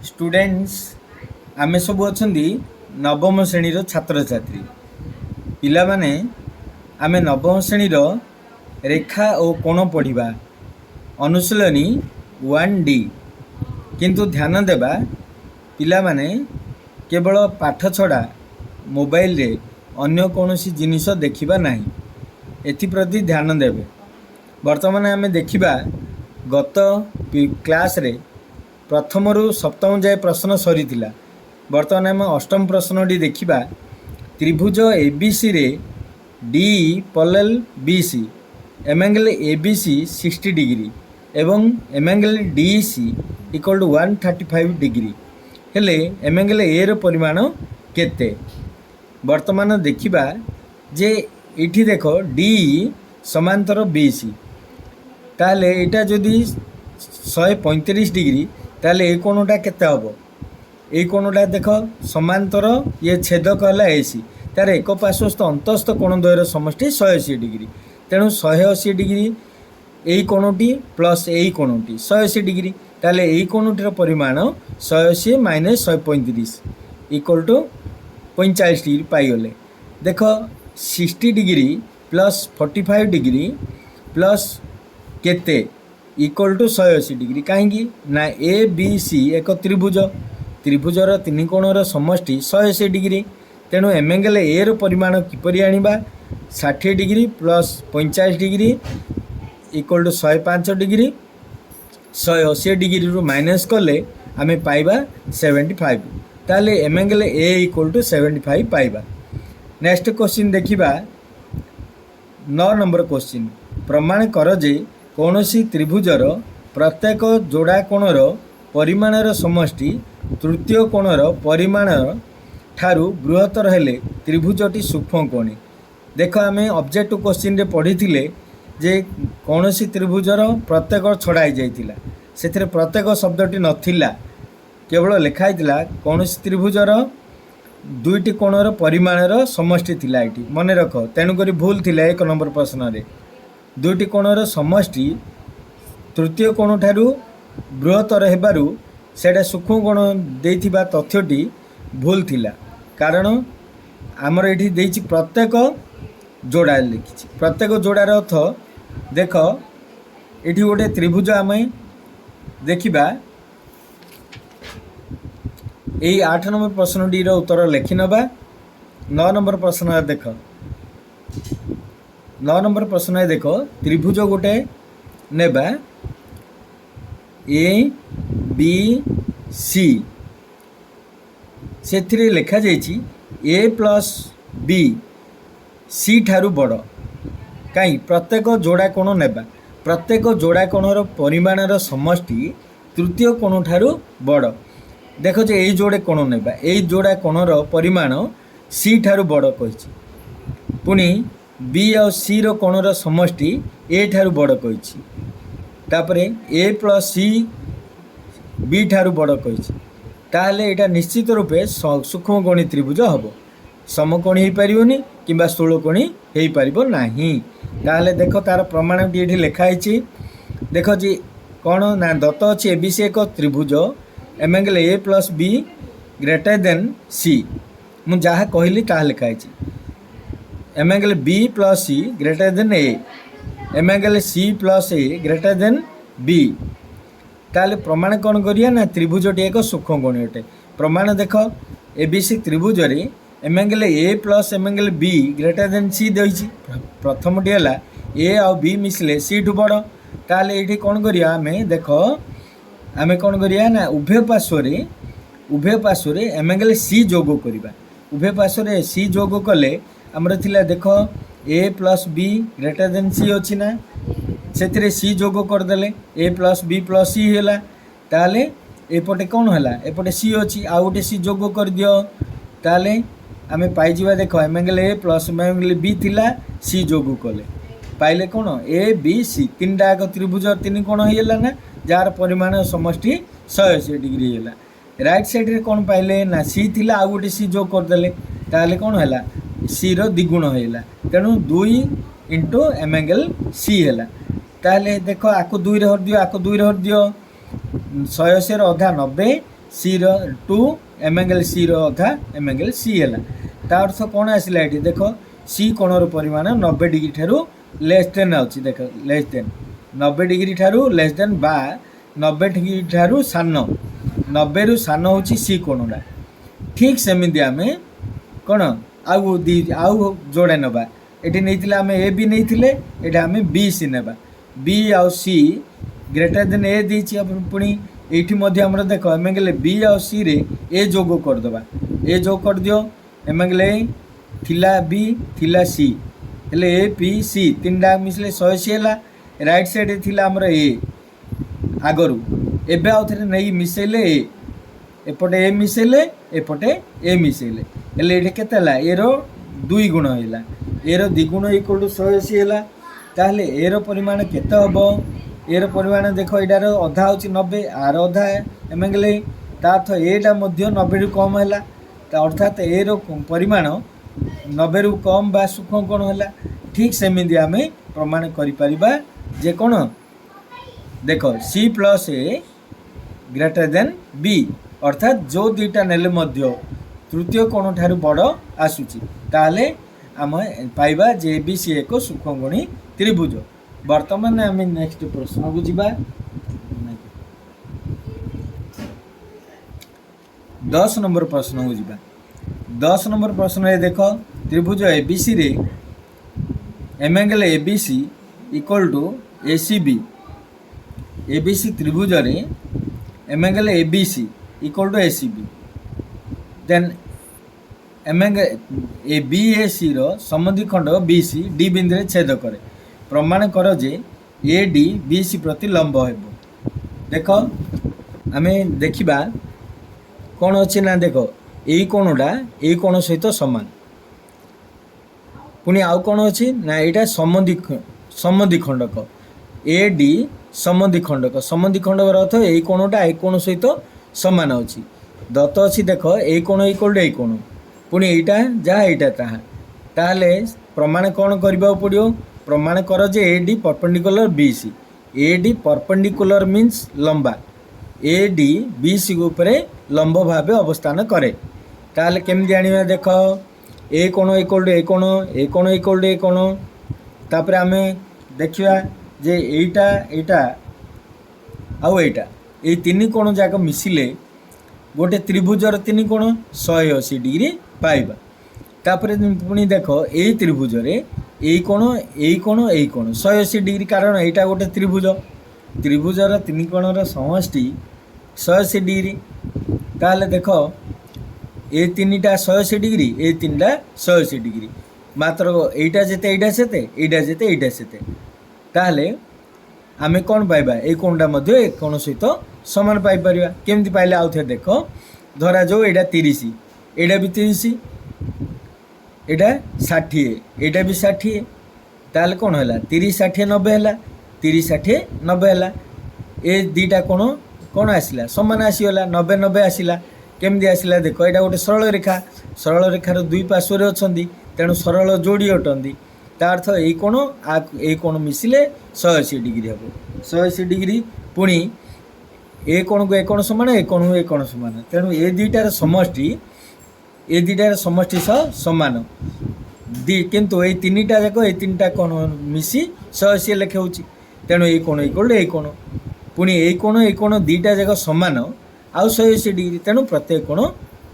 Students आमे सब अछंदी नवम श्रेणीर छात्र छात्री पिला माने आमे नवम श्रेणीर रेखा और कोण पढ़िबा अनुशीलनी 1D किंतु ध्यान देबा पिला माने केवल पाठ छड़ा मोबाइल रे अन्य कोनोसी जिनिस देखिबा नाही एथिप्रति ध्यान देबे। वर्तमान आमे देखिबा गत क्लास रे प्रथम रु सप्तम जाए प्रश्न सरी थिला। वर्तमान आम अष्टम प्रश्नटी देखिबा त्रिभुज एबीसी रे D parallel BC M angle ABC 60 degree एवं M angle DC equal to 135 degree हेले एम एंगल ए रो परिमाण केते। वर्तमान देखिबा जे इठी देखो डी समांतर बीसी ताले एटा जदि 135 डिग्री ताले ए कोणटा केते हबो ए कोणटा देख समांतर ये छेदक है एसी तार एक पार्श्वस्थ अंतस्थ कोण द्वयर समष्टि 180 डिग्री तेणु 180 डिग्री यही कोणटी प्लस यही कोणटी 180 डिग्री ताले यही कोणटीर परिमाण 180 माइनस 135 इक्वल टू 45 डिग्री पाइगले। देख 60 डिग्री प्लस 45 डिग्री प्लस केते इक्वल टू 180 डिग्री कहीं ना ए बी सी एक त्रिभुज त्रिभुजर तीन कोणर समष्टि 180 डिग्री तेणु एम एंगल ए रो परिमाण किपरि आनिबा 60 degree plus 50 degree equal to 105 degree 180 degree रु माइनस कले आमे पाइबा 75 ताले M angle A equal to 75 पाइबा। नेक्स्ट क्वेश्चन देखिबा 9 नंबर क्वेश्चन प्रमाण कर जे कौनसी त्रिभुजर प्रत्येक जोड़ा कोणर परिमाणर समष्टि तृतीय कोणर परिमाण ठारू बृहत्तर हेले त्रिभुजटी सूक्ष्म कोणी। देख आमे ऑब्जेक्ट क्वेश्चन रे पढ़ी जे कौनसी त्रिभुजर प्रत्येक छड़ाई जाइतिला सेथिरे प्रत्येक शब्दटी नथिला केवल लिखाई थिला कौनसी त्रिभुजर दुईटी कोणर परिमाणर समष्टि थिला एठी मने रख तेणु करी भूल थिला 1 नंबर प्रश्न रे दुईटी कोणर समष्टि तृतीय कोण ठारू बृहत्तर हेबारु सेटा सूक्ष्म कोण देइथिबा तथ्यटी भूल थिला कारण आमर एठी देइछि प्रत्येक जोड़ा लिखिछि प्रत्येक जोड़ार अर्थ देख एठी गोटे त्रिभुज आमे देखिबा यही 8 नंबर प्रश्नटी उत्तर लिखि नबा। 9 नंबर प्रश्न देख 9 नंबर प्रश्न देख त्रिभुज गोटे नेबा ए बी सी से लिखा जाइछि ए प्लस बी सी ठारू बड़ कहीं प्रत्येक जोड़ा कोण नेबा प्रत्येक जोड़ा कोणर परिमाणर समष्टि तृतीय कोण ठारू बड़ देख जे यही जोड़े कोण नेबा यही जोड़ा कोणर परिमाण सी ठारू बड़ कहिछि पुणी बी और सी रो कोणर समष्टि ए ठारू बड़ कहिछि तापरे ए प्लस सी बी ठारू बड़ कहिछि ताहले एटा निश्चित रूपे सूक्ष्म कोणी त्रिभुज हबो समकोणी हो पारिबोनी किंबा स्थूलकोणी हो पारिबो नाही। ताहले देख तार प्रमाणटी एठी लिखा है देख जी कौन ना दत्त अच्छी एबीसी एक त्रिभुज M angle A plus B greater than C मु जहाँ कहली ताहा लिखा है M angle B plus C greater than A M angle C plus A greater than B ताले प्रमाण कौन करिया ना त्रिभुजटी एक सूक्ष्म कोणी अटे प्रमाण देख एबीसी त्रिभुज रे m angle A plus m angle B greater than C देछि प्रथमटी है ए आ बी मिसले सी ठू बड़ ताले ये कौन करिया आमे देख आमे कौन करिया ना उभय पार्श्व एम एंगल सी जोग करिबा उभय पार्श्व सी जोग कले हमर थिला देख ए प्लस बी ग्रेटर देन सी अच्छी ना से सी जोग करदे ए प्लस बी प्लस सी है ताले एपटे कौन है एपटे सी अच्छी आ गोटे सी जोग कर दियो ताले आमे पाइजिबा देख m angle A plus m angle B थिला सी जोग कले पाइले कौन ए बी सी तीन टा त्रिभुज तीन कोण होगा ना जार परिमाण समष्टि 180 डिग्री है राइट साइड रे कौन पाइले ना सी थिला आ गोटे सी जोग करदे ताले कौन है सी रो द्विगुण होगा तेणु 2 इंटू एम एंगल सी है ताले देख आको 2 रे हर दियो आको 2 रे हर दियो 180 अधा 90 सी टू एम एंगल सी अधा एम एंगल सी है। ता अर्थ कौन आसला ये देख सी कोणर परिमाण 90 डिग्री ठारू लेस देन अच्छी देख लेस देन 90 डिग्री ठारू लेस देन बा 90 डिग्री ठारू सान 90 रु सान हूँ सी कोणटा ठीक सेमती आम कौन आउ जोड़े नवा ये नहीं आम ए बी नहीं ये आम बी सी ना बी आउ सी ग्रेटर देन ए दी पुणी ये आमर देख एम एंगल बी आउ सी रे ए जोग करदे ए जोग कर दियो एम एंगल ए थिला बी थिला सी हेले ए पी सी तीन टा मिसले 180 है। राइट साइड थिला आमर ए आगरू एबे आउ थे नहीं मिसेले ए एपटे ए मिसेले एपटे ए मिसेले हेले ये केते हला ए रो 2 गुण है ए रो 2 गुण इक्वल टू 180 है। ताहले ए रो परिमाण केते हबो एर परिमाण देख यार अधा हूँ 90 आर अधा एम एंगल तार्थ एटा 90 रु कम है अर्थात एर परिमाण 90 रु कम बा सूक्ष्म कोण है। ठीक सेमती आम प्रमाण करें कौन देख सी plus A greater than B अर्थात जो दुईटा नेले तृतीय कोण ठारू बड़ आसूची ताहले आम पाइबा जे बी सी एक सूक्ष्मकोणी त्रिभुज। वर्तमान आम नेक्स्ट प्रश्न को जीवा 10 नंबर प्रश्न को जीवा 10 नंबर प्रश्न रे देख त्रिभुज एबीसी रे m angle ABC equal to ACB ABC त्रिभुज रे m angle ABC equal to ACB then m angle A B A C रो समद्विखंड बीसी डी बिंदु रे छेद करे प्रमाण कर जे ए डी बी सी प्रति लंब हो देख आम देखा कौन अच्छे ना देख यही कोणटा यही कोण सहित सामान पुणी आउ कौन अच्छी ना यहाँ समद्विखंडक ए डी समद्विखंडक समद्विखंडक अर्थ यही कोणटा यही कोण सहित सामान अच्छी दत्त अच्छी देख यही कोण इक्वल टू यही कोण पुणी यहाँ जहाँ यहाँ ताहा ताहले प्रमाण कौन करने पड़ो प्रमाण कर जे A D perpendicular B C A D perpendicular means लंबा ए डी बी सी उपरे लंब भाव अवस्थान करे ताहले केमती जानिबा देख ए कोण इक्वल टू ए कोण इक्वल टू ए कोण तापर आमे देखिबा जे एटा एटा आउ एटा ए तीन कोण जाक मिसिले गोटे त्रिभुजर तीन कोण 180 डिग्री पाइबा तापर पुणी देख ए त्रिभुज रे यही कोण 180 डिग्री कारण यहाँ गोटे त्रिभुज त्रिभुजर तीन कोणर समष्टि 180 डिग्री ताहले देख ए तीन टा 180 डिग्री ए तीन टा 180 डिग्री मात्र एटा जेते एटा सेते एटा जेते एटा सेते ताहले आमे कौन पाइबा ए कोणटा मध्ये ए कोण सहित समान पाई परिबा केमती पाइले आउ थे देख धरा जो एटा 30 एटा भी 30 एटा 60 एटा भी 60 ताल कौन है 30 60 90 है 30 60 90 है ए दीटा कोण कौन आसला समान आसीगला 90 90 आसला केमती आसला देख यहाँ गोटे सरल रेखार दुई पार्श्वर अच्छा तेणु सरल जोड़ी अटंती ता अर्थ यही कोण मिसिले 180 डिग्री हम 180 डिग्री पुणी ए कोण को ए कोण समान ए कोण को ए कोण समान तेणु ए दुईटार समष्टि सह सामान किंतु ये तीन टा जाक ये तीन टा कोण मिसी 180 लेखे हो तेणु ये कोण इक्वल टू ये कोण पुणी ये कोण दीटा जाक सामान आउ 180 डिग्री तेणु प्रत्येक कोण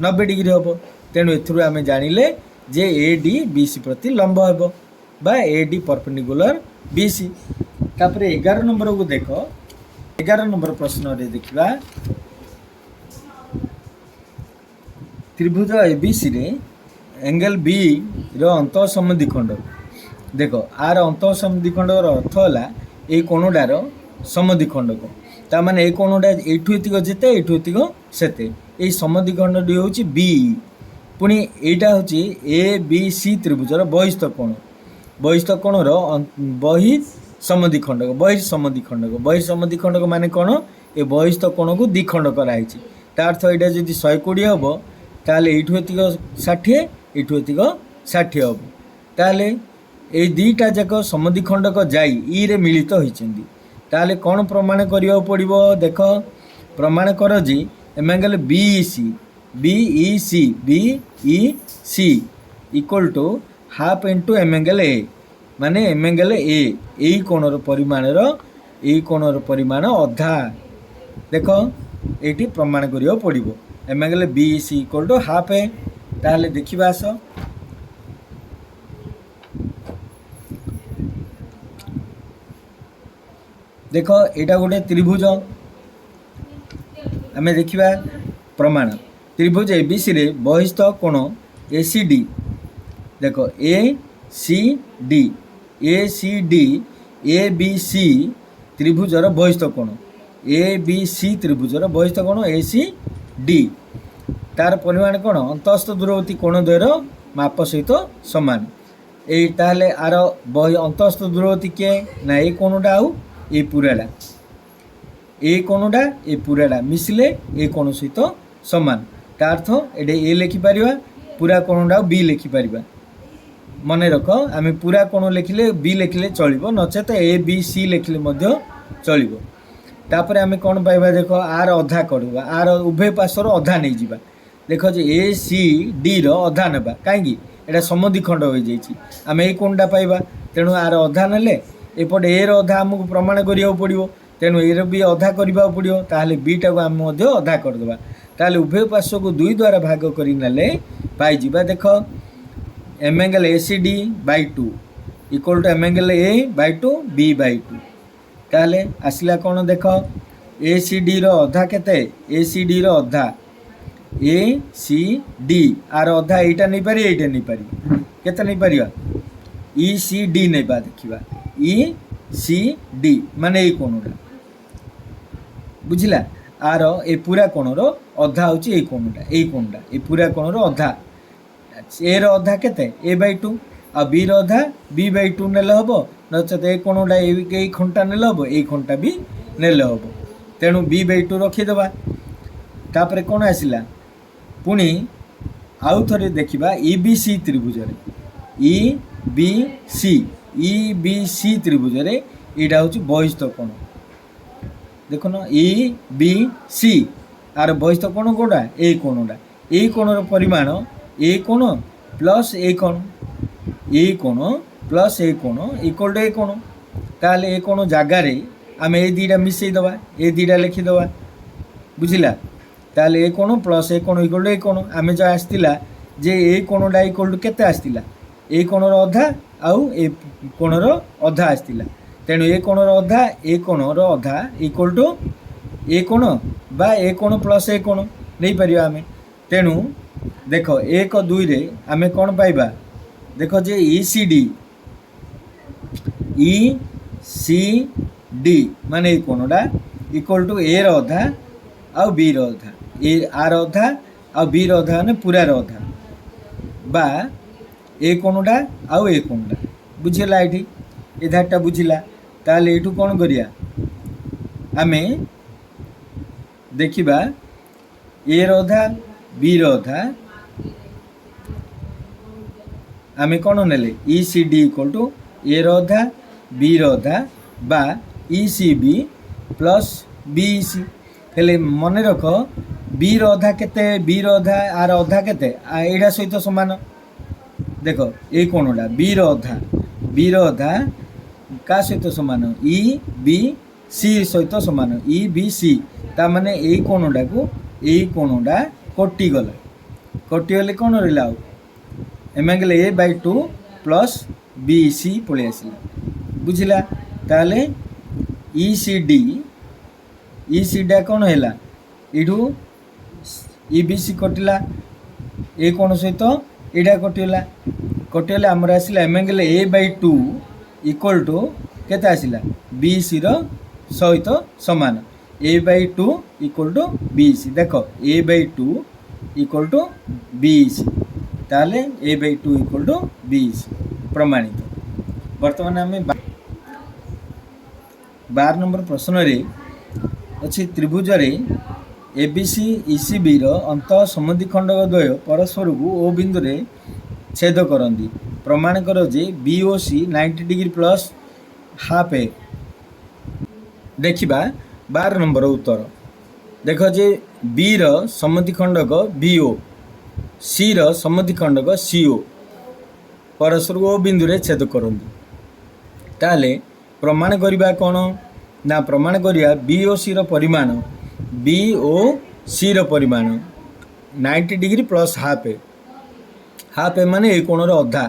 90 डिग्री हम तेणु एथुरु आमे जानिले जे ए डी बी सी प्रति लंब हेबो बा A D perpendicular B C. तापर 11 नंबर को देख 11 नंबर प्रश्न रे देखिबा त्रिभुज एबीसी रे एंगल बी रो अंतः समद्विखंड देख आर अंतः समद्विखंड अर्थ है ये कोणटार समद्विखंडक ता माने ये कोणटा एठू एतिक जेते एठू एतिक सेते ये समद्विखंडटी होची बी पुणी एटा होची ए बी सी त्रिभुजर बहिस्थ कोणर बहिर्समद्विखंडक माने कौन ए बहिस्थ कोण को द्विखंड कराई ता अर्थ यहाँ जब 120 हम ताहले एठू एतिक 60 एठू एतिक 60 हम ताहले ए दुईटा जाक समद्विखंडक जाई ई रे मिलित होइछन्ती ताहले कौन प्रमाण करिया पड़िबो देख प्रमाण कर जी m angle BEC equal to half into m angle A माने एम एंगल ए यही कोणर परिमाण अधा देख ये प्रमाण करियो पड़िबो m angle BEC equal to half A ताहले देखिबा आस देख एटा गोटे त्रिभुज आमे देखिबा प्रमाण त्रिभुज एबीसी रे बहिस्थ कोण एसीडी देख एसीडी एबीसी त्रिभुजर बहिस्थ कोण एबीसी त्रिभुजर बहिस्थ कोण एसीडी तार परिमाण कोण अंतस्थ दूरवर्ती कोण द्वयर माप सहित समान ए ताहले आर अंतस्थ दूरवर्ती के ना ए कोणटा आउ ए पूराटा ए कोणटा ए पूराटा मिसिले ए कोण सहित समान ता अर्थ एडे ए लिखिपर पूरा कोणटा बी लिखिपर मन रख आम पूरा कोण लिखिले बी लिखिले चलो नचेत ए बी सी लिखिले चलो तापर आम कौन पाइबा देख आर अधा करवा आर उभय पार्श्वर अधा नहीं जावा देख जे ए सी डी अधा नेबा कहीं एटा समद्विखंड हो जाइए आम ये कोणटा पाइबा तेणु आर अधा नेले एपटे ए अधा आमको प्रमाण करिया पड़ो तेणु ए भी अधा करने पड़ो ताहले बीटा को आम अधा करदे ताहले उभय पार्श्व को 2 द्वारा भाग करी नेले पाइजिबा देख m angle ACD by 2 equal to m angle A by 2 B by 2 ताहले आसला कौन देख एसीडी अधा केते एसीडी अधा ए सी डी आर अधा एटा नहीं पारि एटा नहीं पारि केते नहीं पारिबा ई सी डी नेबा देखिबा ई सी डी माने ए कोणटा बुझिला आर ए पूरा कोणर अधा होची ए कोणटा ए पूरा कोणर अधा ए रो अधा केते ए बाय 2 आ बी रो अधा बी बाय 2 नेले हबो नचेत ए कोणटा ए खंटा नेले हबो ए खंटा भी नेले हबो तेणु बी बाय 2 रखी देबा तापरे कोन आसिला पुणी आउ थरे देखिबा ईबीसी त्रिभुज रे ईबीसी त्रिभुज रे एटा होची बहिस्थ कोण देखो ना ईबीसी आर बहिस्थ कोण कोडा ए कोणर परिमाण ए कोण प्लस ए कोण प्लस ए कोण इक्वल टू ए कोण ताहले ए कोण जगार आम ए दुईटा मिसई दबा ए दुईटा लिखिदबा बुझिला ताहले ए कोण प्लस ए कोण इक्वल टू ए कोण आम जो आसला जे ए कोणटा इक्वल टू केते आसला ए कोणर अधा आउ ए कोणर अधा आसला तेणु ए कोणर अधा ए कोणर अधा इक्वल टू ए कोण बा ए कोण प्लस ए कोण नहीं पारिबा आमे तेणु देख 1 2 रे आमे कोण पाइबा देख जे ई सी डी माने ए कोणटा इक्वल टू ए रो अधा आउ बी रो अधा ए आर अधा आउ बी रो अधा ने पूरा रो अधा बा ए कोणटा आउ ए कोणटा बुझिला एठी ए धारटा बुझिला ताले एठू कोन करिया आमे देखिबा ए रो अधा बी रो अधा आमे कोन नेले E C D equal to A रो अधा बी रो अधा बा E C B plus B C हेले मन रख बी रो अधा केते बी रो अधा आर अधा केते एडा सहित समान देख ए कोणटा बी रो अधा का सहित समान ई बी सी सहित समान ई बी सी ता माने ए कोणटा को ए कोणटा कटिगले कौन रहा m angle A by 2 plus B C पलि आसला बुझिला ताले ई सी डा कौन है इठू ई बी सी कटिला ए कौन सहित एटा कटिगला आमर आसला m angle A by 2 equal to केते आसला बी सी सहित समान A by 2 equal to B C देख A by 2 equal to B C ताले A by 2 equal to B C प्रमाणित बर्तमान आम 12 नंबर प्रश्न रे अच्छी त्रिभुज रे एबीसी ईसीबी अंत समद्विखंड द्वय परस्पर को ओ बिंदु रे छेद करती प्रमाण कर जे बीओसी 90 डिग्री प्लस हाफ ए देखिबा 12 नंबर उत्तर देख जे बी रो समद्विखंडक बीओ सी रो समद्विखंडक सीओ परस्पर ओ बिंदु रे छेद करंतु ताले प्रमाण करिबा कोन ना प्रमाण करिया बी ओ सी रो परिमाण बी ओ सी रो परिमाण 90 डिग्री प्लस हाफ ए माने ए कोण रो अधा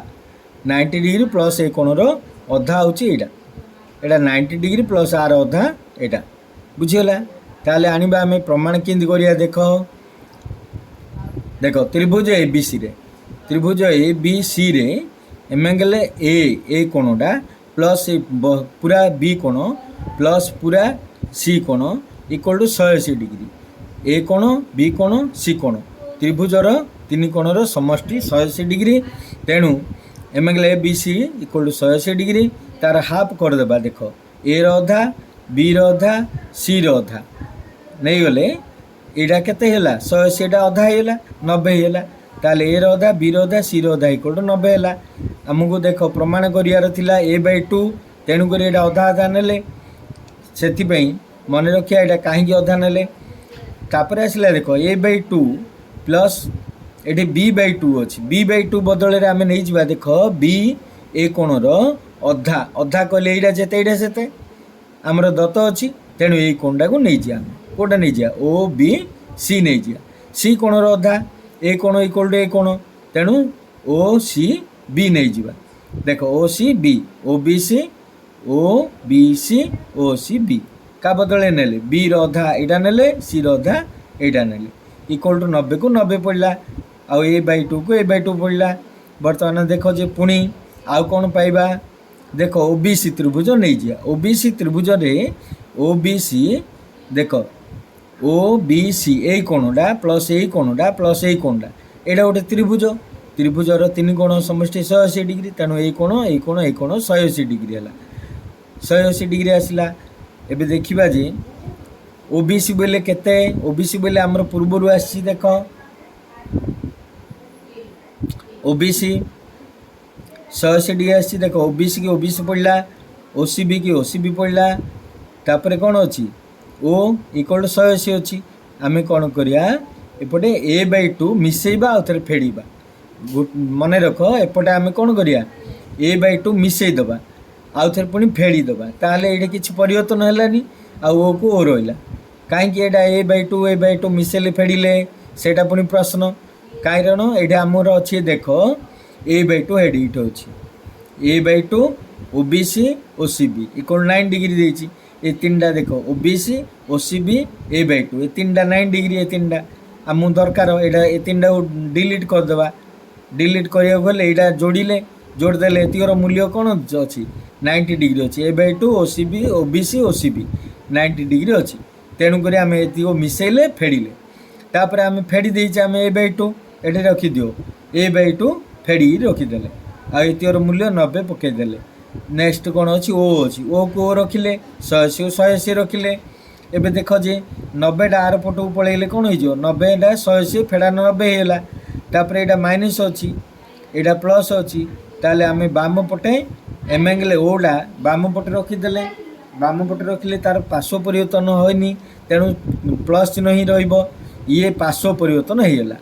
90 डिग्री प्लस ए कोण रो अधा होची एटा 90 डिग्री प्लस आर अधा एटा बुझिगला ताले आनिबा हमें प्रमाण केंदी करिया देखो त्रिभुज ए बी सी रे एंगल ए कोणटा प्लस पूरा बी कोण प्लस पूरा सी कोण इक्वल टू 180 डिग्री ए कोण बी कोण सी कोण त्रिभुजर तीन कोणर समष्टि 180 डिग्री तेणु angle A B C equal to 180 degree तार हाफ करदेबा देख ए अधा बी अधा सी अधा नहीं गले यहाँ केते हैला 180 अधा हैला 90 हैला ताले ए अधा बी अधा सी अधा इक्वल टू 90 हैला आमको देख प्रमाण करियार थिला a/2 तेणु करी एटा अधा अधा नेले सेथिपई मन रखिया एटा काहेकि अधा नेले तापर आसला देख a/2 प्लस एठी b/2 अछि b/2 बदल रे आमे नै जिबा देख b ए कोणर अधा अधा कहले एटा जेते एटा सेते हमर दत्त अछि तेणु ए कोणटा को नै जिया कोटा नहीं जा ओ बी सी नहीं जा सी कोण अधा ए कोण इक्वल टू ए कोण तेणु ओ सी बी नहीं जा देख O C B O B C O C B का बदले नेले बी अधा एटा नेले सी अधा एटा नेले इक्वल टू 90 को 90 पड़ला आउ a/2 को a/2 पड़ला बर्तमान देख जे पुणी आउ कौन पाइबा देख ओबीसी त्रिभुज नहीं जा ओबीसी त्रिभुज रे ओबीसी देख ओ बी सी ए कोणटा प्लस ए कोणटा प्लस ए कोणटा एटा गोटे त्रिभुजर तीन कोण समष्टि 180 डिग्री तेणु ए कोण 180 डिग्री है 180 डिग्री आसला एबे देखिबा जे ओबीसी बोले केते ओबीसी बोले हमर पूर्वरु आसी देख ओबीसी 180 डिग्री आसी देख ओबीसी की ओबीसी पड़ला ओसीबी की ओसीबी पड़ला तापर कौन अच्छी ओ इक्वल टू 180 अच्छी आम कौन करिया एपटे a/2 मिसेबा आउ थे फेड़वा मन रख एपटे आम कौन करिया a/2 मिसई दबा आउ थे पुणी फेड़ी दबा ताहले ये किसी परिवर्तन हैलानी आउ ओ को ओ रहा कहीं a/2 मिसेले फेड़िले सेटा पुणी प्रश्न कारण ये आमर अच्छे देख a/2 हेड इट अच्छी a/2 OBC OCB equal 9 degree देती ये तीनटा देख ओबीसी ओसीबी a/2 ये तीनटा 9 डिग्री ये तीनटा आम दरकार यहाँ ये तीनटा डिलीट करदेबा डिलीट करिया गले यहाँ जोड़देले एतिकर मूल्य कौन अच्छी 90 डिग्री अच्छी a/2 OCB OBC OCB 90 degree अच्छी तेणुक आम ये मिसेले फेड़िले तापर आम फेड़ी देचे आम a/2 ये रखिदियो a/2 फेड़ी रखिदेले आर मूल्य 90 पकईदेले नेक्स्ट कौन अच्छी ओ अच्छी ओ को रखिले 180 रखिले एबे देख जे 90 आर पटू पलैले कौन हो 90 180 फेड़ा 90 होगा तापर यहाँ माइनस अच्छी यहाँ प्लस अच्छी ताले आम बाम पटे एंगल ओडा बाम पटे रखिदेले बाम पटे रखिले तार पार्श्व परिवर्तन होनी तेणु प्लस चिन्ह ही ये पार्श्व परिवर्तन होगा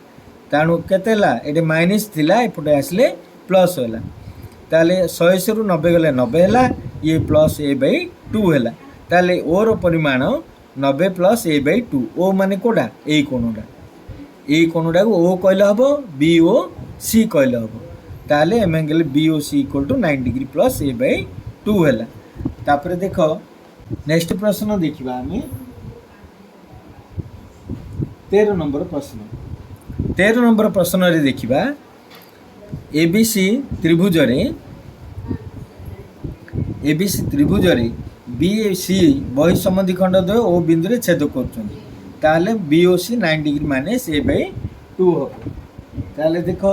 तेणु केते ये माइनस थिला एपटे आसले प्लस है ताले 180 रु 90 गले 90 है ये प्लस a/2 है ताले ओर परिमाण 90 प्लस a/2 ओ माने कोडा ए कोणटा को ओ कहले हम बी ओ सी कहले हम ताले angle B O C equal to 9 degree plus a/2 है तापर देख नेक्स्ट प्रश्न देखिबा हमें 13 नंबर प्रश्न रे देखिबा एबीसी त्रिभुज बी सी बहि समद्विखंड द्वय ओ बिंदु रे छेद करछन ताले बीओसी 9 डिग्री माइनस a/2 हो ताले देखो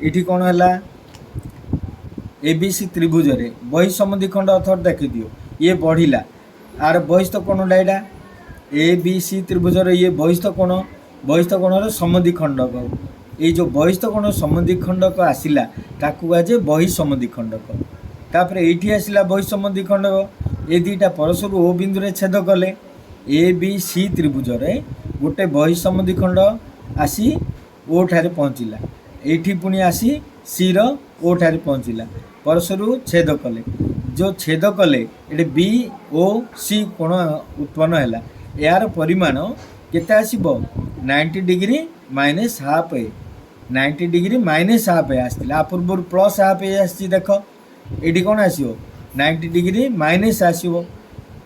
इठी कोन हला एबीसी त्रिभुज बहि समद्विखंड अर्थात देखि दियो ये बढ़िला आर बहिस्थ कोणटा एटा एबीसी त्रिभुज ये बहिस्थ कोणर समद्विखंडक ये जो बहिस्थ कोण समद्विखंडक आसिला ताकू आजे बहि समद्विखंडक तापर एठी आसिला बहि समद्विखंडक ये दुईटा परस्पर ओ बिंदु रे छेद कले ए बी सी त्रिभुज गोटे बही समद्विखंड आसी ओ ठारे पहुँचला एठी पुणी आसी सी रो ओ ठारे पहुँचला परस्पर छेद कले जो छेद कले ये बी ओ सी कोण उत्पन्न है यार परिमाण केते आसीबो 90 डिग्री माइनस हाफ ए 90 डिग्री माइनस हाफ ए आसला पूर्व प्लस हाफ ए आसी देख ये कौन आसो 90 डिग्री माइनस आसो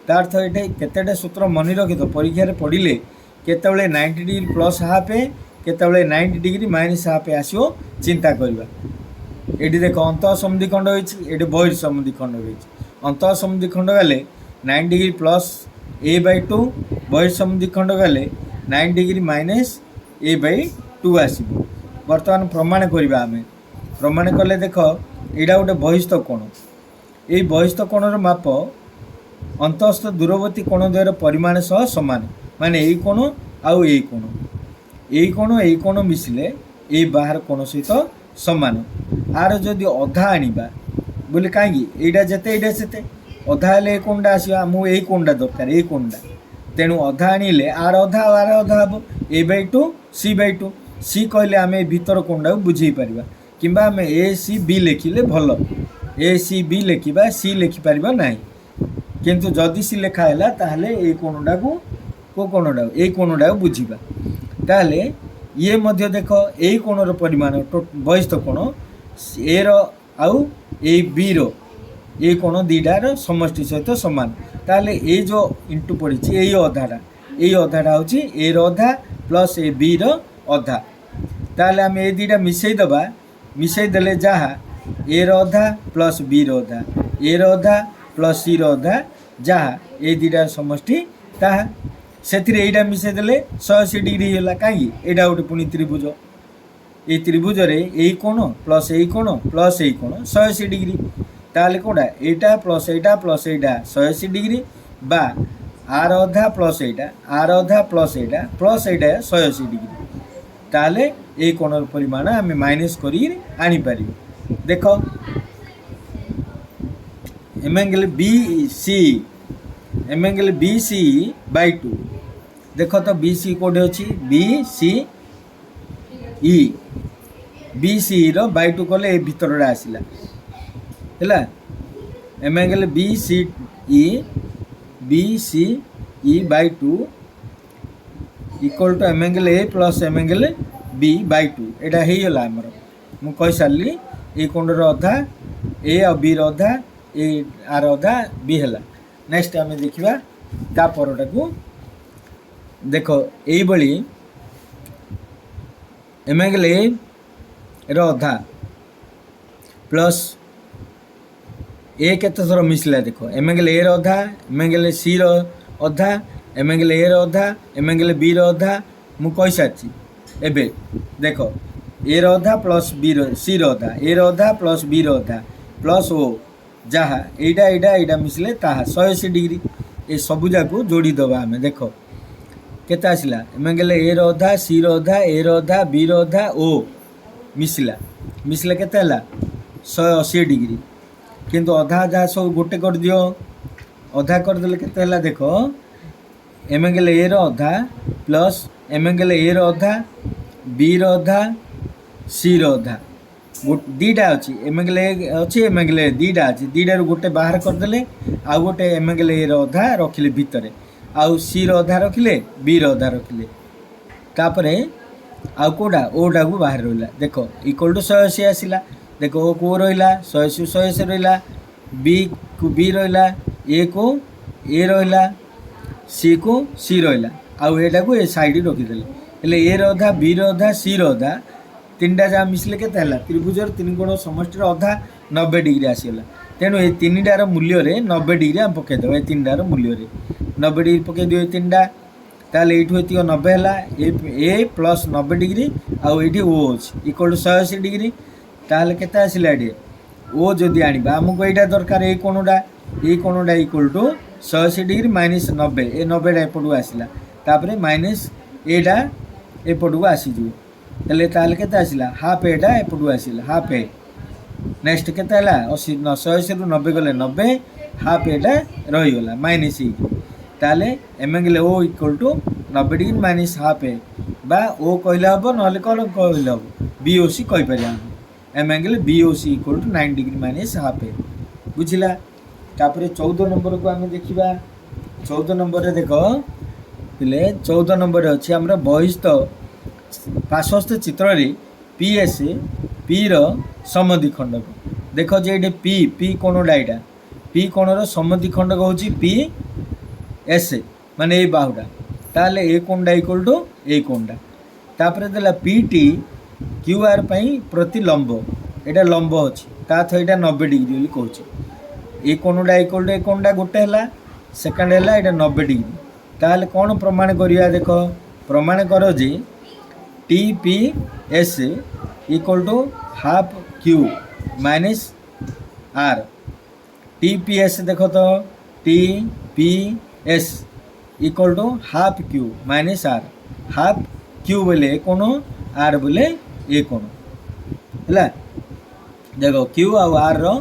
तार्थ ये केतेटा सूत्र मन रखी तो परीक्षा पढ़ले केतबले 90 डिग्री प्लस हाफ ए केतबले 90 डिग्री माइनस हाफ ए आसो चिंता करवा ये देख अंत समद्विखंड होती बहिर् समद्विखंड होती अंत समद्विखंड गले 9 डिग्री प्लस ए बाय 2 बहिर् समद्विखंड गले 9 डिग्री माइनस ए बाय 2 आसो बर्तमान प्रमाण करवा आम प्रमाण कले देख यहाँ गोटे बहिस्थ कोण ये बहिस्थ कोणर माप अंतस्थ दूरवर्ती कोण द्वयर परिमाण सह सामान माने यही कोण आउ यही कोण मिसिले ये बाहर कोण सहित सामान आर जदि अधा आनिबा बोले कहीं यहाँ जिते यहाँ से अधा हेल्ले कोणटा आसो मुझे यही कोणटा दरकार यही कोणटा तेणु अधा आनिले आर अधा हम ए बाय 2 सी बाय 2 सी कहले आम भीतर कोणटा बुझे पार कि आम ए सी बी लिखिले भल ए सी बी लिखा सी लिखिपार ना किंतु जदि सी लेखा है ताहले ए कोणटा को कोणटा ए कोणटा बुझा ताहले ये मध्य देख यही कोणर परिमाण बहिस्थ कोण ए आउ ए बी रो ये कोण दीटार समष्टि सहित सामान ताहले ए जो इंटू पड़ी यही अधाटा हूँ ए अधा प्लस ए बी रो अधा ताहले आम ए दीटा मिसई देले जहाँ ए अधा प्लस बी रो अधा ए अधा प्लस सी रो अधा जहाँ ए दीटार समष्टि ताहा से मिसई देले 180 डिग्री है कहीं यहाँ गोटे पुणी त्रिभुज ये त्रिभुज यही कोण प्लस यही कोण प्लस यही कोण 180 डिग्री ताले कौटा यहाँ प्लस यहाँ 180 डिग्री बा आर अधा प्लस यहाँ आर अधा प्लस यहाँ 180 डिग्री ताले ये कोणर परिमाण आम माइनस करी आनीपर देख m angle B C by 2 देख तो बी सी कौटे अच्छी बी सी रो बाय 2 कले भितर आसला है M angle B C E by 2 equal to m angle A plus m angle B by 2 यहाँ होगला आमर मुझे कही सारी ये कोणर अधा ए आ बी अधा ए आर अधा बी है नेक्स्ट आम देखा ता परटा को देख यही एम एंगल ए अधा प्लस ए केते थर मिसला देख एम एंगल ए अधा एम एंगल सी अधा एम एंगल ए अधा एम एंगल बी अधा मुझे कही सारी एबे देख ए अधा प्लस बी सी अधा ए अधा प्लस बी अधा प्लस ओ जहाँ यहाँ मिसले ताहा 180 डिग्री ये सबूजाक जोड़ीदबा आम देख केते आसला एम एंगल ए अधा सी अधा ए अधा बी अधा ओ मिसला केते 180 डिग्री किंतु अधा जहाँ सब गोटे कर दियो अधा करदे केते देख एम एंगल ए अधा प्लस एम एंगल ए अधा बी अधा सी अधा दीटा अच्छी एम एंगल ए अच्छी एम एंगल ए दीटा अच्छी दीटार गोटे बाहर करदे आ गोटे एम एंगल ए अधा रखिले भितर आउ सी अधा रखिले बी अधा रखिले तापरे आउ कोटा ओटा को बाहर रहा देख इक्वल टू 180 आसला देख ओ को रहा 180 रहा बी को बी रहा ए को ए रहा सी को सी रहा आउ एटा को ए साइड रखीदे हेले ए अधा बी अधा सी अधा तीनटा जहाँ मिसले के त्रिभुजर तीन कोण समष्टि अधा 90 डिग्री आसीगला तेणु ये तीन टार मूल्य 90 डिग्री आम पकईदेव ये तीन टार मूल्य 90 डिग्री पकईद ये तीन टा ताल ये 90 है ए प्लस 90 डिग्री आउ ये ओ अच्छी इक्वल टू 180 डिग्री ताल के आसला ये ओ जदि आनिबा आमको यहाँ दरकार ये कोणटा इक्वल टू 180 डिग्री माइनस 90 ए 90 एपटू आसला तापर माइनस एटा एपटू आसीज हेल्ले ताल के आसला हाफ एटा एपटू आसला हाफ ए नेक्स्ट के 180 रु 90 गले 90 हाफ एटा रहीगला माइनस ताले M angle O equal to 90 degree minus half A बा ओ कहले हम ना कौन कहले हम बीओसी कहीपर m angle BOC equal to 9 degree minus half A बुझला। तापर 14 नंबर को आम देखा 14 नंबर देख पिले 14 नंबर अच्छे आम बहिस्थ पार्श्वस्थ चित्र पी एस पी समद्विखंडक देख जे ये पी पी कोणटा यहाँ पी कोणर समद्विखंडक हूँ पी एस माने ये बाहुटा ताले ए कोणटा इक्वल टू ए कोणटा तापर देला पी टी क्यू आर प्रति लंब एटा लंब अच्छी ता यहाँ 90 डिग्री बोली कहूँ ए कोणटा इक्वल टू ए कोणटा गोटे है सेकेंड है यहाँ 90 डिग्री ताले कौन प्रमाण करिया देख प्रमाण कर जे T P S equal to half Q minus R T P S देख तो T P S equal to half Q minus R half Q बोले कोण आर बोले ए कोण है देख क्यू आर रो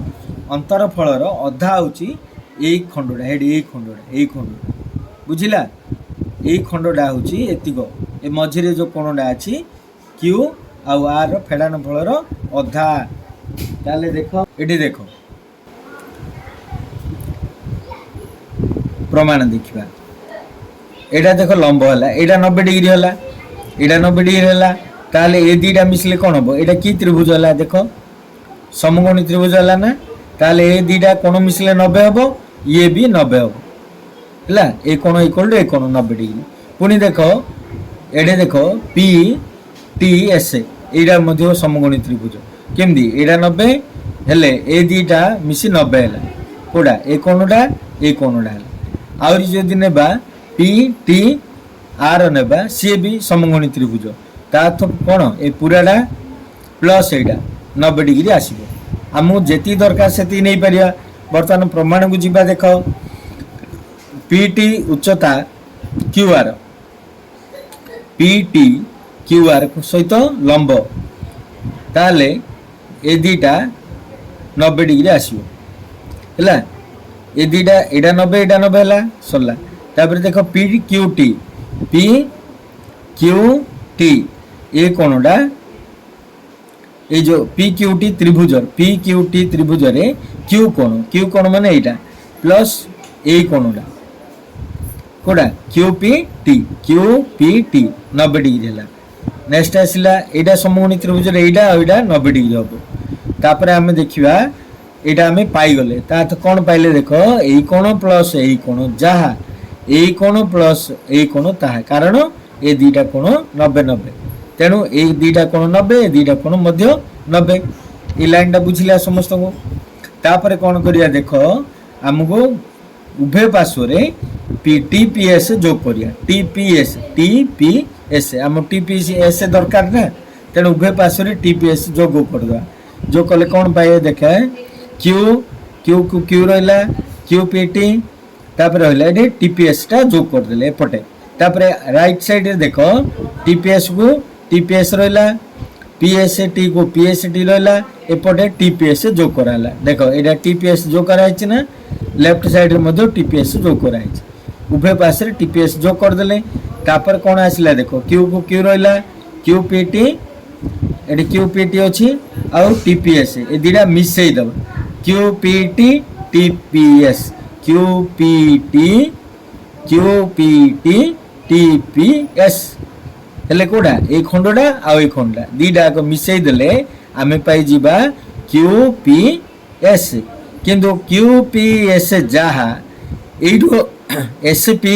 अंतर फलर अधा हूँ ए खंडटा हेड ए खंडटा बुझिला ए खंडटा हूँ एतिक ए मझिरे जो कोणटा अच्छी क्यू आर फेड़ान फलर अधा ताले देख ये देख प्रमाण देखा एटा देख लंब है एटा 90 डिग्री है एटा 90 डिग्री है ताले ए दीटा मिसले कौन हम एटा कि त्रिभुज है देख समकोणी त्रिभुज है ना ताले ए दीटा कोण मिसले 90 हम ये भी 90 हम है ए कोण इक्वल टू ए कोण 90 डिग्री पुणी देख एडे देख पी टी एस यहाँ समकोणी त्रिभुज केमती एटा 90 हेले ए दीटा मिसी 90 है कौटा ए कोणटा है आहरी जदि नेबा पी टी आर नेबा सी भी समकोणी त्रिभुज ता कौन ए पूराटा प्लस एटा 90 डिग्री आसो आमको जी दरकार से नहीं पार बर्तमान प्रमाण को जीवा देख पी टी उच्चता Q R P T Q R सहित लंब ताले ए दीटा 90 डिग्री आसो है ए दीटा एटा 90 एटा 90 है सरला तापर देख पी क्यू टी ए कोणटा ये जो पी क्यू टी त्रिभुज रे क्यू कोण माने एटा प्लस ए कोणटा कोड़ा क्यू पी टी 90 डिग्री है नेक्स्ट आसला एटा समकोणी त्रिभुज एटा 90 डिग्री हम तापर आम देखा यहाँ आम पाईगले कौन पाइले देख यही कोण प्लस यही कोण जहाँ यही कोण प्लस यही कोण ताहा कारण ये दीटा कोण 90 90 तेणु ये दीटा कोण 90 दीटा कोण 90 ये लाइन टा बुझिला समस्त को तापर कौन करिया देख आमको उभय पार्श्व टी पी एस जोग करिया टी पी एस आम टी पी एस दरकार ना तेणु उभय पार्श्व टी पी एस जोग करदे जो कले कौन पाए देखे क्यू रहा क्यू पी टी तापर रहा टी पी एस टा जोग करदे एपटे तापर राइट साइड रे देख टी पी एस को टी पी एस रहा पी एस टी को पी एस टी रहा एपटे टी पी एस जोग कराला देख यहाँ टी पी एस जोग कराई ना लेफ्ट साइड रे टी पी एस जोग कराई उभय पास टी पी एस जोग करदे तापर कौन आसला देख क्यू को क्यू रहा क्यू पी टी ये क्यू पी टी अच्छी आउ टी पी एस ये दीटा मिसई दब Q P T T P S Q P T T P S हेले कोड़ा ए खंडटा आउ खंडटा दीटा को मिसई देले आमे पाई जीवा क्यू पी एस किंतु क्यू पी एस जहा एठो एस पी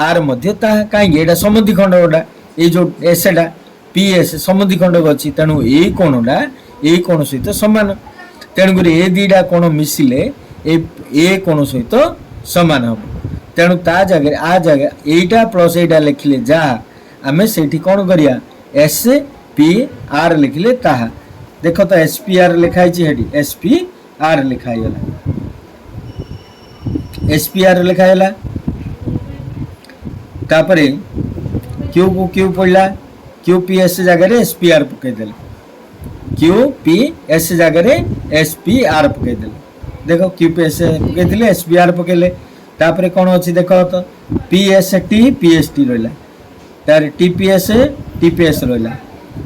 आर मध्य ता काई एटा समद्विखंड गोटा ए जो एसटा पी एस समद्विखंडक अच्छी तेणु ए कोणटा ए कोण सहित सामान तेणुक ए दीटा कोण मिसिले ए कोण सहित सामान हम तेणु ता जगह आ जगह एटा प्लस एटा लिखिले जहा आमे सेठी कौन करिया एस पी आर लिखिले ताहा देख तो एस पी आर लिखाई हेटी एस पी आर लिखाई एस पी आर लिखाई तापरे क्यू को क्यू पड़ा क्यू पी एस जगह एस पी आर पकईदे क्यू पी एस जगह एस पी आर पकईदे देख क्यू पी एस पकईदे एस पी आर पकईले तापर कौन अच्छी देख तो पीएसटी पीएसटी रहा तार टीपीएस टीपीएस रहा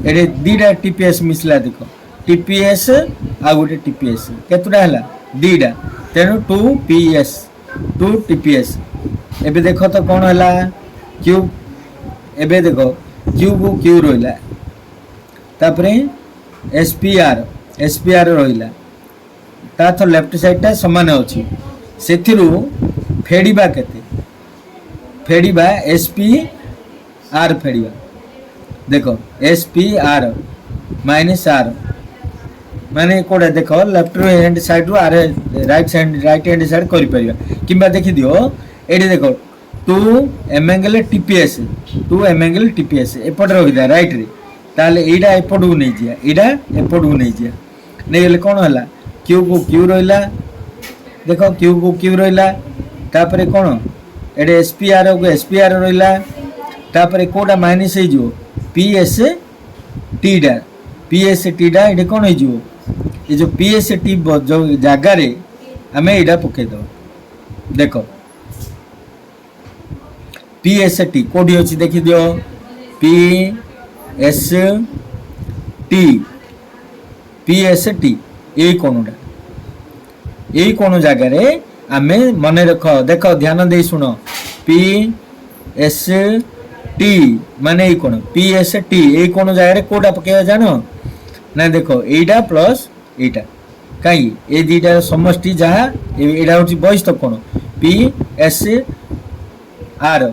ये दीटा टीपीएस मिसला देख टीपीएस आ गोटे टीपीएस केतुटा है दीटा तेणु 2 टीपीएस एबे देख तो कौन है क्यू एबे देख क्यू को क्यू रहा तापर एसपीआर एसपीआर रहा ता तो लेफ्ट साइडटा समान अच्छी से फेड़ा केते फेड़ा एसपी आर फेड़ा देख एसपी आर माइनस आर माने कोड़ा देख लेफ्ट हैंड साइड रू आर राइट हैंड साइड कर कि देखी दियो ये देख 2 m angle TPS 2 m angle TPS एपट रही राइट रे ताले एटा एपट को नहीं जिया एटा एपट को नहीं जिया नहीं गले कौन है क्यू को क्यू रहा देख क्यू को क्यू रहा तापर कौन एडे एसपीआर को एसपीआर रहा तापर कोटा माइनस हो पीएस टीडा पीएस टीडा ये कौन हो ये जो पीएस टी जो जगार आम यहाँ पकईद देख पीएस टी कौटी अच्छी देखी दियो P S T PS T यही कोणटा यही कोण जगार आम मन रख देख ध्यान दे शुण पी एस टी माने यही कोण पी एस टी यही कोण जगार कोटा पकेगा जान ना देख एटा प्लस एटा कहीं ये दीटा समष्टि जहाँ यहाँ हूँ बहिष्ठ कोण पी एस आर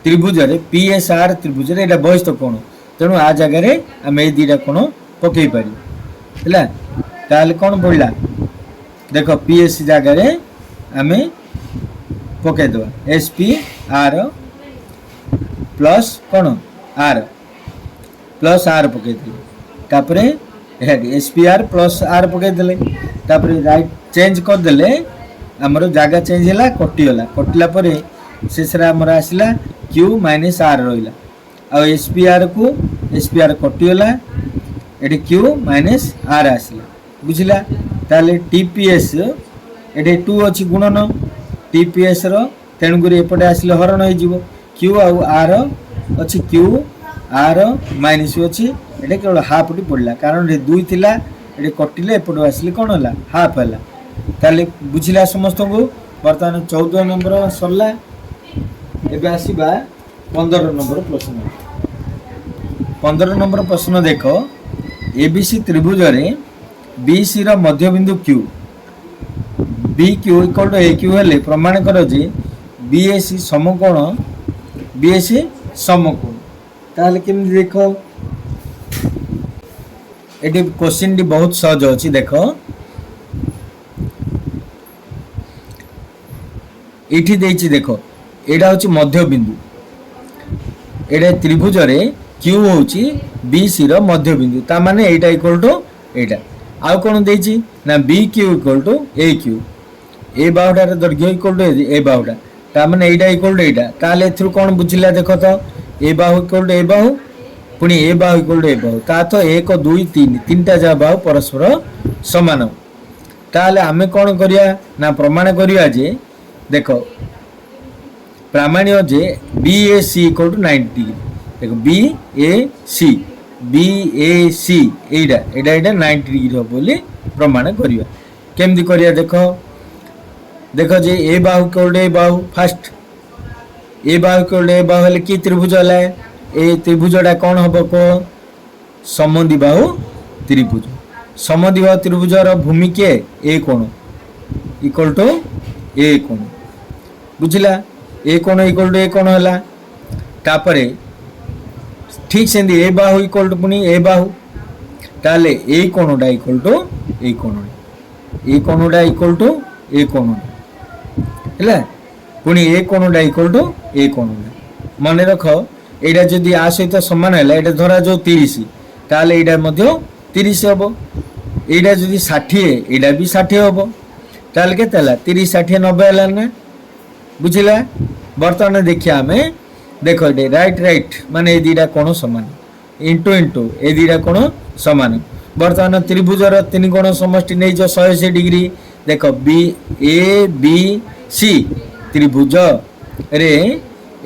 त्रिभुज पी एस आर त्रिभुज यहाँ बहिष्ठ कोण तेणु आ जगार आम ये दीटा कोण पकई पार है ताल कौन पड़ा देख पी एस जगार आम पकईद एस पी आर प्लस कौन आर पकईदे S P R plus R पकईदे राइट चेंज करदे आमर जगह चेंज है कटिगला कटिला शेष आमर आसला क्यू माइनस आर रहा आ एस पी आर कटिगला ये क्यू माइनस आर आसला बुझला ताले टीपीएस ये 2 अच्छी गुणन टीपीएस तेणुक एपटे आसले हरण हो क्यू आर अच्छी क्यू आर माइनस अच्छी ये केवल हाफ टी पड़ा कारण 2 थिला ये कटिले एपटे आसले कौन है हाफ है ताले बुझला समस्त को बर्तमान 14 नंबर सरला एबे आसीबा 15 नंबर प्रश्न 15 नंबर प्रश्न देख एबीसी त्रिभुज रे बीसी रो मध्यबिंदु Q B Q equal to A Q हेले प्रमाण कर जे बीएसी समकोण बीएसी समकोण ताले केमि देख एटी क्वेश्चन टी बहुत सहज अछि देख एठी देछि देख एटा होछि मध्यबिंदु एटा त्रिभुज रे क्यू होछि बीसी रो मध्यबिंदु ता माने एटा इक्वल टू एटा आउ कौन देछि ना B Q equal to A Q A बाहुटार दैर्घ्य इक्वल टू ए बाहुटा ता माने एटा इक्वल टू एटा ताले एथरु कौन बुझिला देख तो ए बाहु इक्वल टू ए बाहु पुणी ए बाहु इक्वल टू ए बाहु ता तो 1 2 3 तीनटा जा बाहु परस्पर समान ताले आमे कौन करिया ना प्रमाण करिया जे देख प्रामाण्य जे B A C equal to 90 degree देख बी ए सी एटा 90 डिग्री हो बोली प्रमाण करिया केमदी करिया देख देख जे ए बाहु equal to A Bahu first A Bahu equal to ए बाहु हेले कि त्रिभुज हला ए त्रिभुजटा कौन हम को समद्वि बाहु त्रिभुज समद्वि बाहु त्रिभुजर भूमि के ए कोण इक्वल टू ए कोण बुझला ए कोण इक्वल टू ए कोण हला तापरे ठीक से ए बाहु इक्वल टू पुणी ए बाहु ताले ए कोणटा इक्वल टू ए कोणटा इक्वल टू ए कोणटा है पुणी ए कोणटा इक्वल टू ए कोणटा मन रख एटा जदि आ सहित समान है एटा धरा जो 30 ताले एटा मध्य 30 हम एटा जदि 60 एटा भी 60 हम ताले केते हला 30 60 90 हला ना बुझिला बर्तमान देखिया हमें देख ये राइट माने ये दीटा कोण समान इंटू इंटू ए दीटा कोण समान बर्तमान त्रिभुजर 3 कोण समष्टि नहीं जो 180 डिग्री देख बी ए बी सी त्रिभुज रे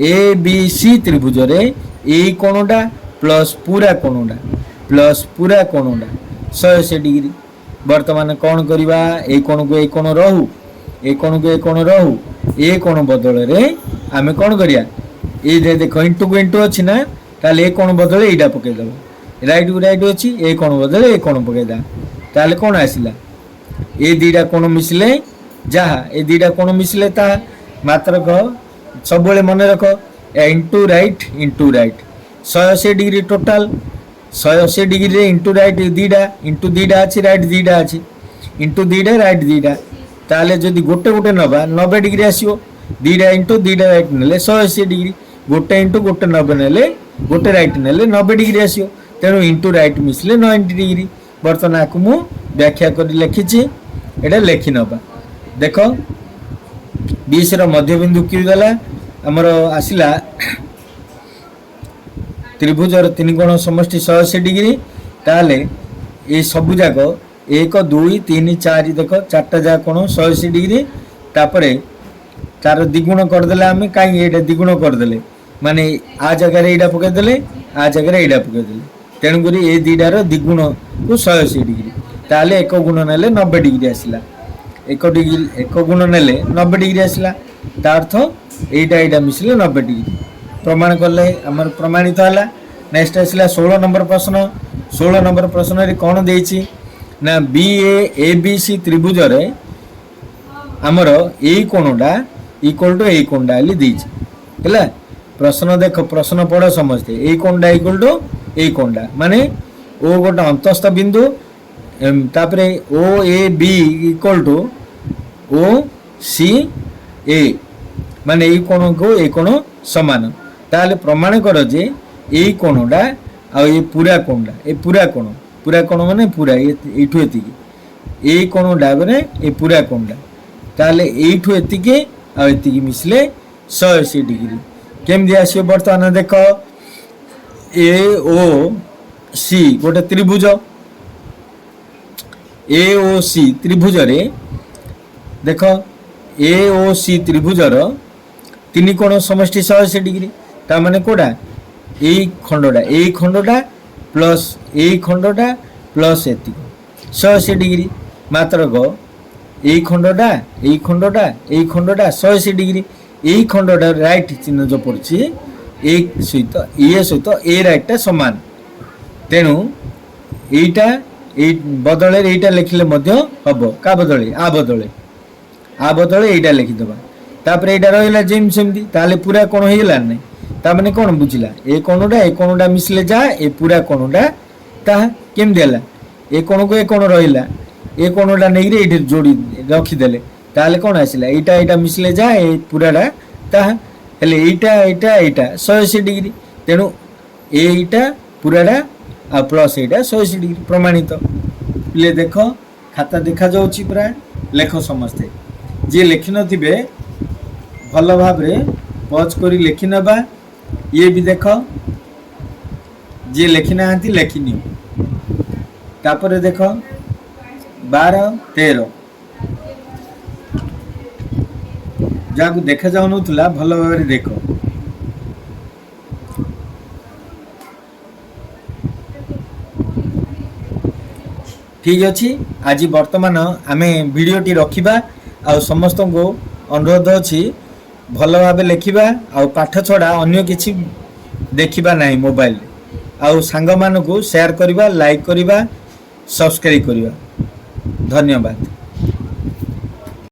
ए बी सी त्रिभुज रे ए कोणटा प्लस पूरा कोणटा 180 डिग्री। वर्तमान कौन करवा ए कोण को ए कोण रहू ए कोण को ए कोण रहू ए कोण बदल रे आमे कौन करिया ए देखो इंटू को इंटू अच्छी ना ताले ए कोण बदल एटा पकेदब राइट को राइट अच्छी ए कोण बदल ए कोण पकेदा ताले कौन आसिला ए दीटा कोण मिसले जहा ए दीटा कोण मिसले ता मात्र कह सब मन रख into right 180 degree total 180 degree रे इंटू राइट इंटू दीटा अच्छी राइट दीटा अच्छी इंटू दीटा राइट दीटा ताले जदि गोटे गोटे नबा 90 डिग्री आसीबो दीटा इंटू दीटा राइट नेले 180 डिग्री गोटे इंटू गोटे 90 नेले गोटे राइट नेले 90 डिग्री आसीबो तेणु इंटू राइट मिसले 90 डिग्री। बर्तमान आपको मु व्याख्या कर लिखी एटा लिखि नबा देख 20 रो मध्यबिंदु क्यू गला हमर आसिला त्रिभुजर तीन कोण समष्टि 180 डिग्री ताले ये सब जाक 1 2 3 4 देख चार्टा जा कोण 180 डिग्री तापरे तार द्विगुण करदेले आम कहीं ये द्विगुण करदेले माने आ जगह एटा पकईदेले आ जगह एटा पकईदेले तेणुक ये दुईटार द्विगुण को 180 डिग्री ताले एक गुण नेले 90 डिग्री आसला एक गुण नेले 90 डिग्री आसला तार्थ एटा मिसले 90 डिग्री प्रमाण कले आमर प्रमाणित है। नेक्स्ट आसला 16 नंबर प्रश्न 16 नंबर प्रश्न रे कौन देछि ना बी ए बी सी त्रिभुज रे आमर ए कोणटा इक्वल टू ए कोणटा ले देछि हैला प्रश्न देख प्रश्न पढ़ समझते ए कोणटा इक्वल टू ए कोणटा माने ओ गोटे अंतस्थ बिंदु तापरे O A B equal to O C A माने ए कोण को ए कोण समान ताले प्रमाण कर जे ए कोणटा आ ए पूरा कोण माने पूरा एठू एतिकी ए कोणटा माने ए पूरा कोणटा ताले एठू एतिकी आ एतिकी मिसले 180 डिग्री केमदी आसी बर्तमान देख ए ओ सी गोटे त्रिभुज ए ओ सी त्रिभुज रे देख ए ओ सी त्रिभुजर तीन कोण समष्टि 180 डिग्री ता माने कोडा ए खंडटा प्लस ए खंडटा प्लस एति 180 डिग्री मात्र गो ए खंडटा 180 डिग्री ए खंडटा राइट चिन्ह जो पड़छि ए सहित ए राइटटा समान तेणु एटा ए बदले एटा लिखले मध्य हबो का बदले आ बदले एटा लिखिदबा तापर एटा रहिला जेम सेमदी ताले पूरा कोण हेला नै ता माने कोण बुझिला ए कोणटा मिसले जा ए पूरा कोणटा ता केम देला ए कोण को ए कोण रहिला ए कोणटा नै रे एठी जोडी रखि देले ताले कोण आसिला एटा मिसले जा ए पूराटा ता हेले एटा 180 डिग्री तेणु एटा पूराटा आ प्लस एटा 180 डिग्री प्रमाणित ले देख खाता देखा जाउची पूरा लेख समझते जे लिखि नथिबे भल भाव रे पॉज करी लिखि नबा ये भी देख जे लिखि नांती लिखि नियो तापर देख 12 13 जाकु देखा जाउ नथुला भल भाव रे देख ठीक अच्छी आज वर्तमान आमे वीडियोटी रखिबा आ समस्त को अनुरोध अच्छी भल भाव लिखा आ पाठ छड़ा अन्य किछि देखिबा नहीं मोबाइल आ सांग मानकु शेयर करिबा लाइक करिबा सब्सक्राइब करिबा धन्यवाद।